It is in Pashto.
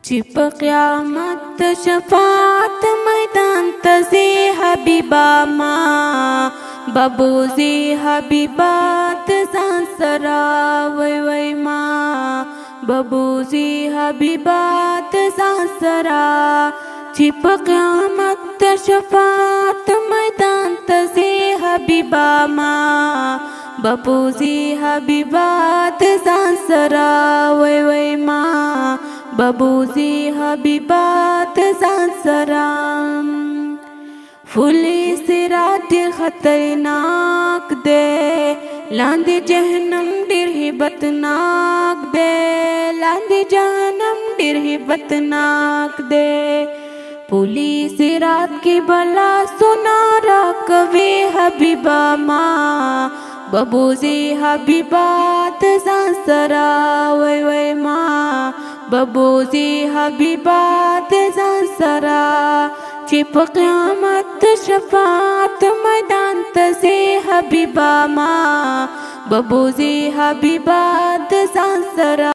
چې په قیامت شفاعت میدان ته ځې حبیبا ما ببوزي حبیبا د ځان سره وای وای ما ببوزي حبیبا د ځان سره چې په قیامت شفاعت میدان ته ځې حبیبا ما ببوزي حبیبا د ځان سره وای وای ما ببوزي حبیبا د ځان سره فولی صراط خطرناک دے لاندې جهنم ډېر هیبتناک دے لاندې جهنم ډېر هیبتناک دے فولی صراط کی بلا سنا را کوي حبیبا ما ببوزي حبیبا د ځان سره وای وای ما ببوزي حبیبا د ځان سره چې په قیامت شفاعت میدان ته ځې حبیبا ما ببوزي حبیبا د ځان سره